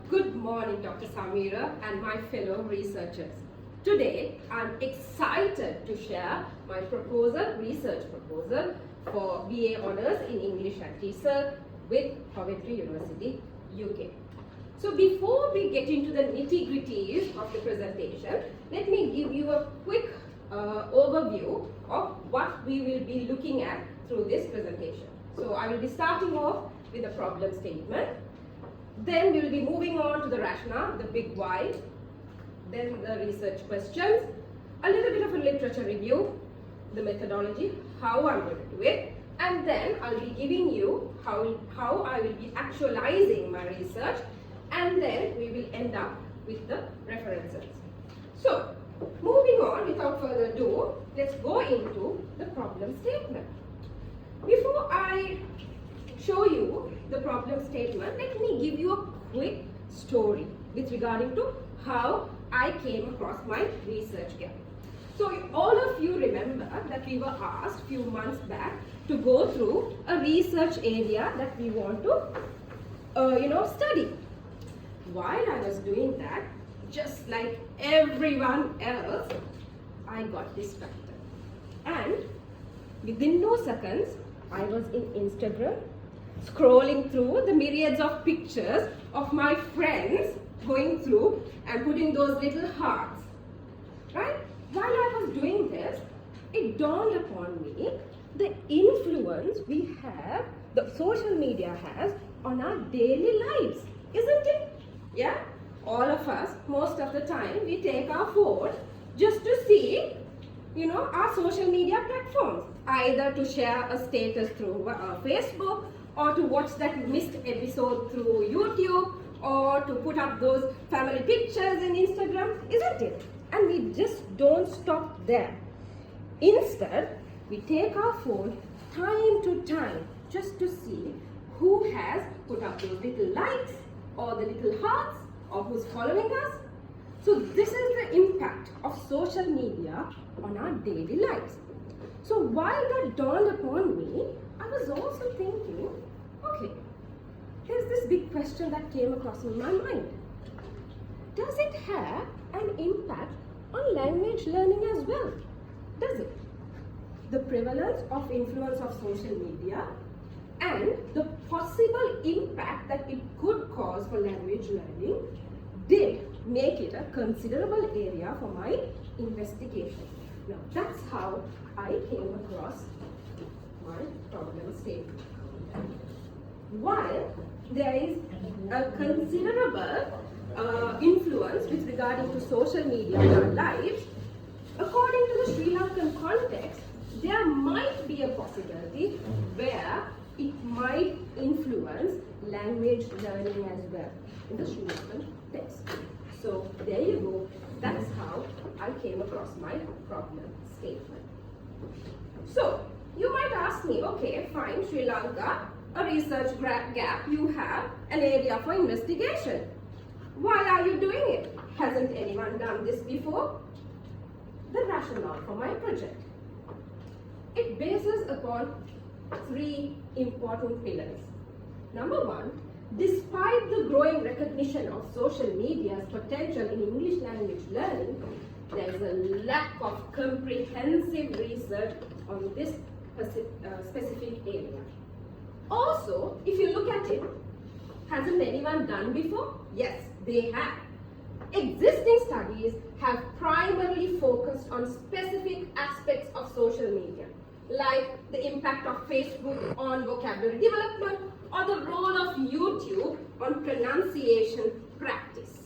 Good morning, Dr. Samira and my fellow researchers. Today, I'm excited to share my research proposal for BA Honours in English and TESOL with Coventry University, UK. So before we get into the nitty-gritties of the presentation, let me give you a quick overview of what we will be looking at through this presentation. So I will be starting off with the problem statement. Then we will be moving on to the rationale, the big why, then the research questions, a little bit of a literature review, the methodology, how I'm going to do it, and then I'll be giving you how I will be actualizing my research, and then we will end up with the references. So, moving on without further ado, let's go into the problem statement. Before I show you the problem statement, let me give you a quick story with regarding to how I came across my research gap. So all of you remember that we were asked a few months back to go through a research area that we want to study. While I was doing that, just like everyone else, I got distracted. And within no seconds, I was in Instagram, scrolling through the myriads of pictures of my friends going through and putting those little hearts, right? While I was doing this, it dawned upon me the influence the social media has on our daily lives, isn't it? Yeah, all of us, most of the time, we take our phone just to see, our social media platforms, either to share a status through Facebook, or to watch that missed episode through YouTube, or to put up those family pictures in Instagram, isn't it? And we just don't stop there. Instead, we take our phone time to time just to see who has put up those little likes or the little hearts or who's following us. So this is the impact of social media on our daily lives. So while that dawned upon me, I was also thinking, okay, there's this big question that came across in my mind. Does it have an impact on language learning as well? Does it? The prevalence of influence of social media and the possible impact that it could cause for language learning did make it a considerable area for my investigation. Now that's how I came across my problem statement. While there is a considerable influence with regarding to social media in our lives, according to the Sri Lankan context, there might be a possibility where it might influence language learning as well in the Sri Lankan text. So there you go. That's how I came across my problem statement. So you might ask me, okay, fine, Sri Lanka, a research gap, you have an area for investigation. Why are you doing it? Hasn't anyone done this before? The rationale for my project. It bases upon three important pillars. Number one, despite the growing recognition of social media's potential in English language learning, there is a lack of comprehensive research on this specific area. Also, if you look at it, hasn't anyone done before? Yes, they have. Existing studies have primarily focused on specific aspects of social media, like the impact of Facebook on vocabulary development or the role of YouTube on pronunciation practice.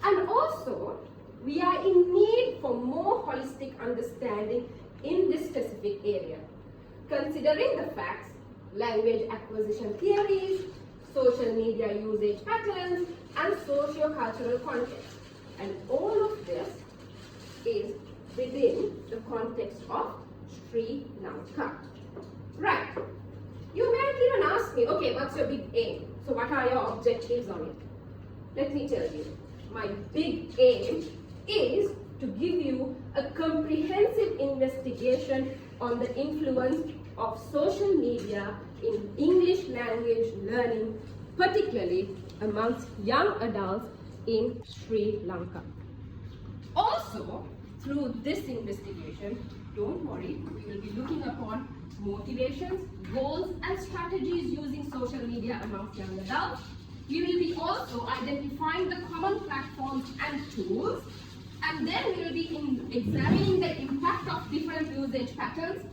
And also, we are in need for more holistic understanding in this specific area, considering the facts, language acquisition theories, social media usage patterns, and socio-cultural context. And all of this is within the context of Sri Lanka. Right. You may even ask me, okay, what's your big aim? So what are your objectives on it? Let me tell you. My big aim is to give you a comprehensive investigation on the influence of social media in English language learning, particularly amongst young adults in Sri Lanka. Also, through this investigation, don't worry, we will be looking upon motivations, goals and strategies using social media amongst young adults. We will be also identifying the common platforms and tools, and then we will be examining the impact of different usage patterns,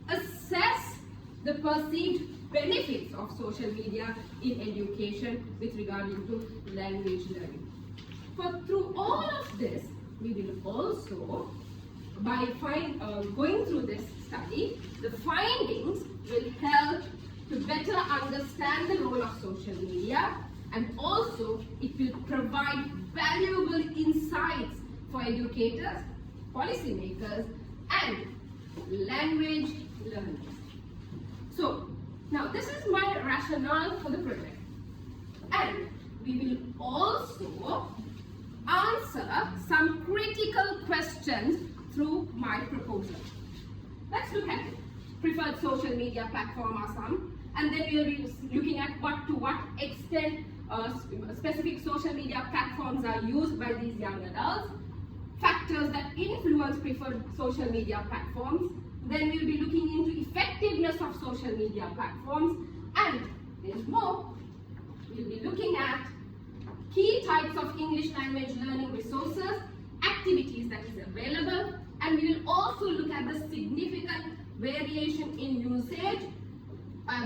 assess the perceived benefits of social media in education with regard to language learning. Through all of this, we will also, by going through this study, the findings will help to better understand the role of social media, and also it will provide valuable insights for educators, policymakers and language learners. So, now this is my rationale for the project, and we will also answer some critical questions through my proposal. Let's look at it. Preferred social media platform are some, and then we will be looking at to what extent specific social media platforms are used by these young adults, factors that influence preferred social media platforms. Then we will be looking into effectiveness of social media platforms, and there's more. We'll be looking at key types of English language learning resources, activities that is available, and we will also look at the significant variation in usage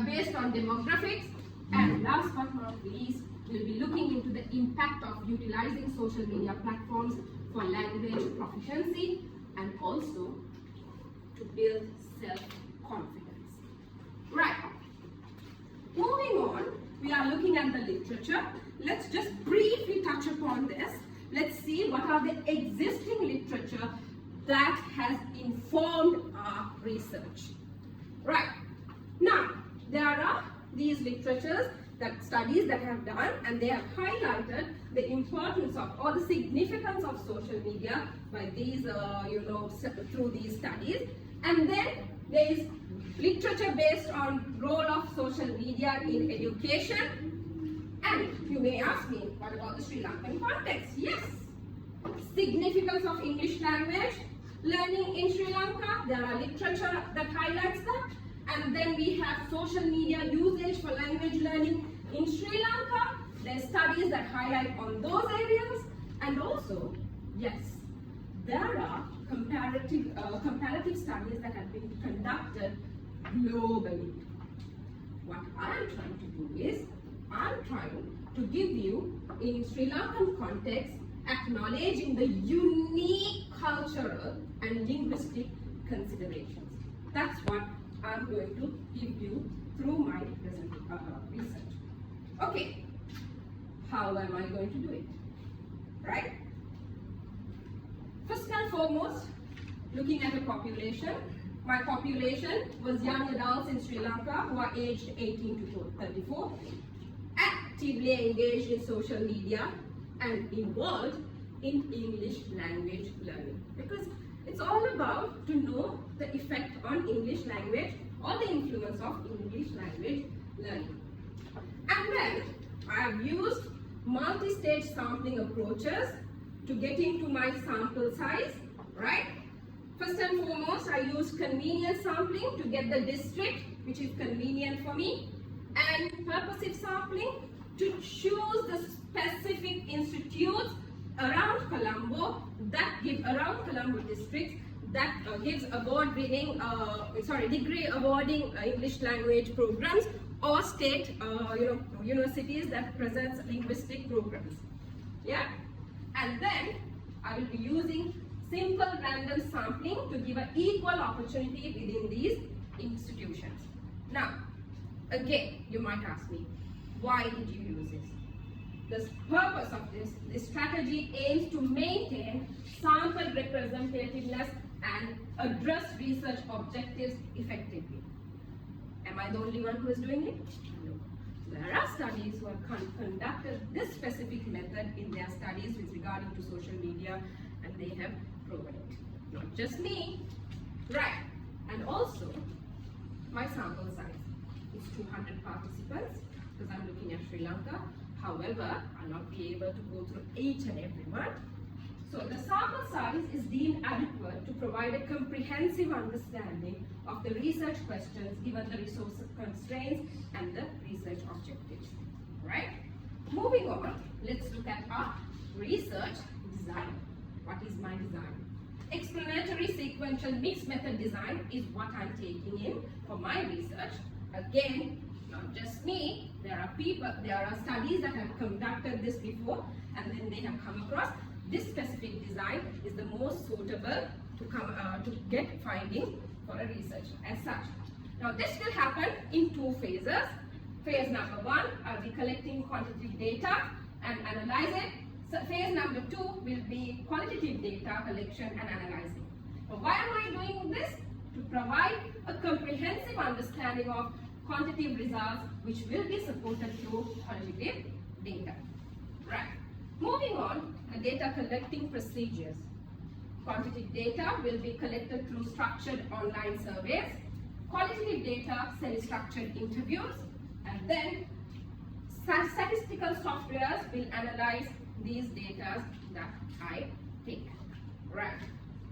based on demographics. And last but not least, we'll be looking into the impact of utilizing social media platforms for language proficiency and also to build self-confidence. Right. Moving on, we are looking at the literature. Let's just briefly touch upon this. Let's see what are the existing literature that has informed our research. Right. Now, there are these literatures studies that have done, and they have highlighted the importance of or the significance of social media by these, through these studies. And then there is literature based on role of social media in education. And you may ask me, what about the Sri Lankan context? Yes, significance of English language learning in Sri Lanka. There are literature that highlights that. And then we have social media usage for language learning in Sri Lanka. There are studies that highlight on those areas. And also, yes, there are comparative studies that have been conducted globally. What I'm trying to do is, I'm trying to give you, in Sri Lankan context, acknowledging the unique cultural and linguistic considerations. That's what I'm going to give you through my research. Okay, how am I going to do it? Right? First and foremost, looking at the population. My population was young adults in Sri Lanka who are aged 18 to 34, actively engaged in social media and involved in English language learning. Because it's all about to know the effect on English language or the influence of English language learning. And then I have used multi-stage sampling approaches to get into my sample size, right? First and foremost, I use convenience sampling to get the district which is convenient for me, and purposive sampling to choose the specific institutes around Colombo that give districts that gives degree awarding English language programs, or state universities that presents linguistic programs. Yeah, and then I will be using simple random sampling to give an equal opportunity within these institutions. Now, again, you might ask me, why did you use this? The purpose of this strategy aims to maintain sample representativeness and address research objectives effectively. Am I the only one who is doing it? No. There are studies who have conducted this specific method in their studies with regard to social media, and they have proven it. Not just me. Right. And also, my sample size is 200 participants, because I'm looking at Sri Lanka. However, I'll not be able to go through each and every one. So the sample size is deemed adequate to provide a comprehensive understanding of the research questions given the resource constraints and the research objectives. Right? Moving on, let's look at our research design. What is my design? Explanatory sequential mixed method design is what I'm taking in for my research. Again, not just me, there are studies that have conducted this before, and then they have come across this specific design is the most suitable to get finding for a research as such. Now this will happen in two phases. Phase number 1, I'll be collecting quantitative data and analyze it. So phase number 2 will be qualitative data collection and analyzing. Now why am I doing this? To provide a comprehensive understanding of quantitative results which will be supported through qualitative data. Right. Moving on, the data collecting procedures. Quantitative data will be collected through structured online surveys. Qualitative data, semi-structured interviews, and then statistical softwares will analyze these data that I take. Right.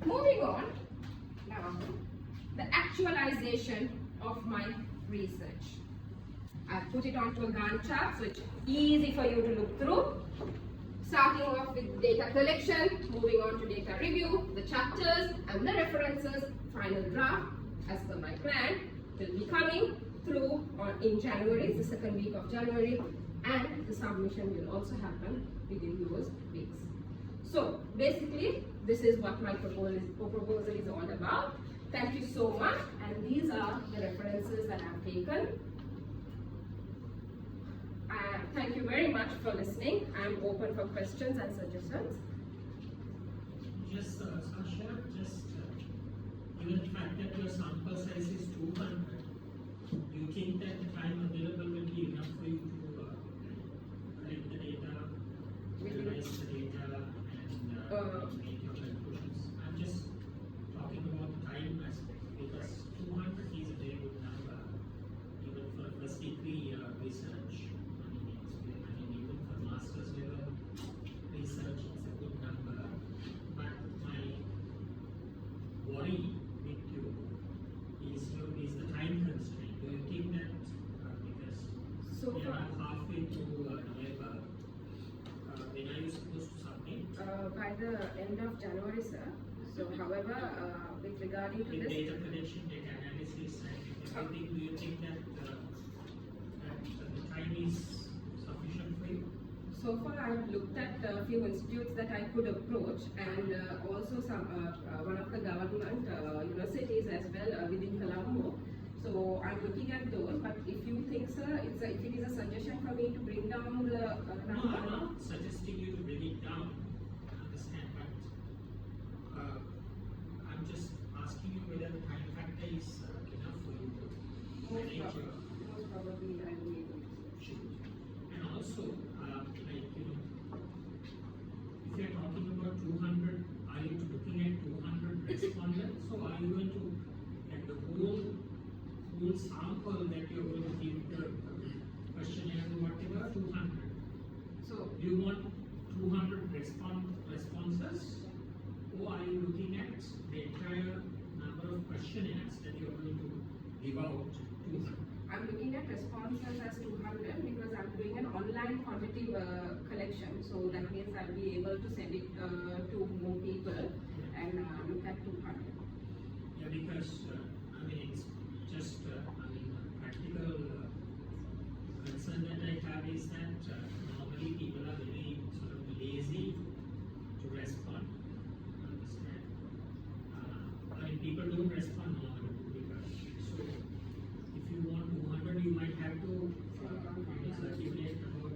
Moving on, now the actualization of my research. I've put it onto a Gantt chart so it's easy for you to look through. Starting off with data collection, moving on to data review, the chapters and the references, final draft as per my plan will be coming through in January, the second week of January, and the submission will also happen within those weeks. So basically, this is what my proposal is all about. Thank you so much, and these are the references that I've taken. Thank you very much for listening. I'm open for questions and suggestions. Just, Shazia, given the fact that your sample size is 200, do you think that the time available will be enough for you to collect the data, analyze the data, and make your conclusions? I'm just talking about the time aspect, because 200 is a very good number, even for a first degree research. Even for master's level research, it's a good number. But my worry with you is the time constraint. Do you think that because we are halfway through November, when are you supposed to submit? By the end of January, sir. So, however, with regarding to with this data collection, data analysis, and everything, do you think that the time is sufficient for you? So far, I've looked at a few institutes that I could approach, and also some one of the government universities as well within Colombo. So I'm looking at those. But if you think, sir, if it is a suggestion for me to bring down the number. No, I'm not suggesting you to bring it down. I understand, but I'm just asking you whether the time factor is enough for you to manage your. Most probably, I will be able to shoot. And also, if you're talking about 200, are you looking at 200 respondents? So are you going to, at the whole sample that you're going to give the questionnaire or whatever, 200? So do you want 200 responses, or are you looking at the entire number of questionnaires that you're going to give out? 200. I'm looking at responses as 200 because I'm doing an online quantitative collection. So that means I'll be able to send it to more people and look at 200. Yeah, because it's just practical concern that I have is that normally people are very sort of lazy to respond. Understand? People don't respond normally. So if you want 200, you might have to circulate about,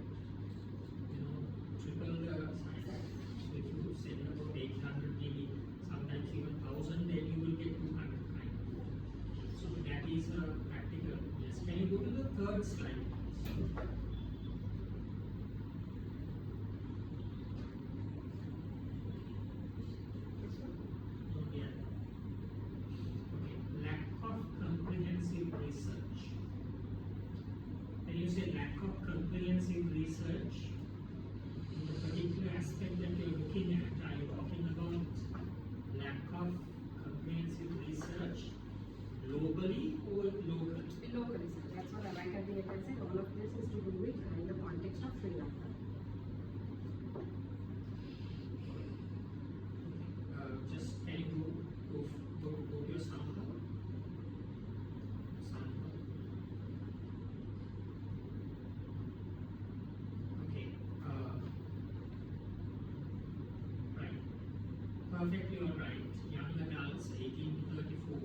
triple the size. So if you send about 800, maybe sometimes even 1,000, then you will get 200 kind of. So that is practical. Yes. Can you go to the third slide? perfectly all right. Young adults, 18 to 34,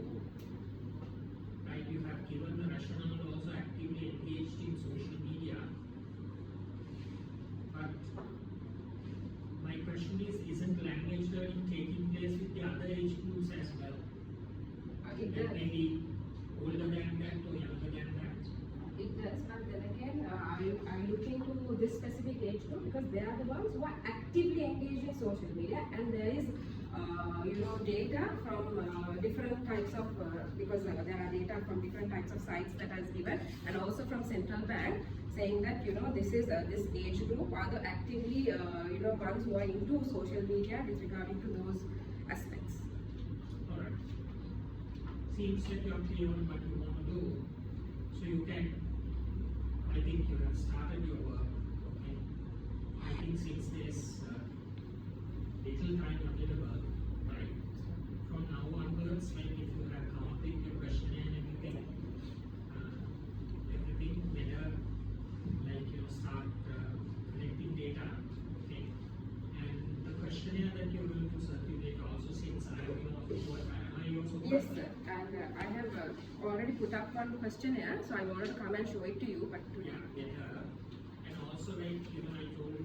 right? You have given the rationale also actively engaged in social media. But my question is, isn't language learning taking place with the other age groups as well? It That does. may be older than that or younger than that. It does, but then again, I'm looking to this specific age group because they are the ones who are actively engaged in social media, and there is, data from different types of because there are data from different types of sites that is given, and also from central bank saying that this is this age group are the actively ones who are into social media with regarding to those aspects. Alright. Seems that you're clear on what you want to do. So you can, I think you have started your work, okay? I think since there's little time available, right? From now onwards, like if you have come up with your questionnaire and everything, everything better, like start collecting data, okay? And the questionnaire that you're going to circulate also, since I also Yes, sir. And I have already put up one questionnaire, so I wanted to come and show it to you. But yeah, better. And also, like I told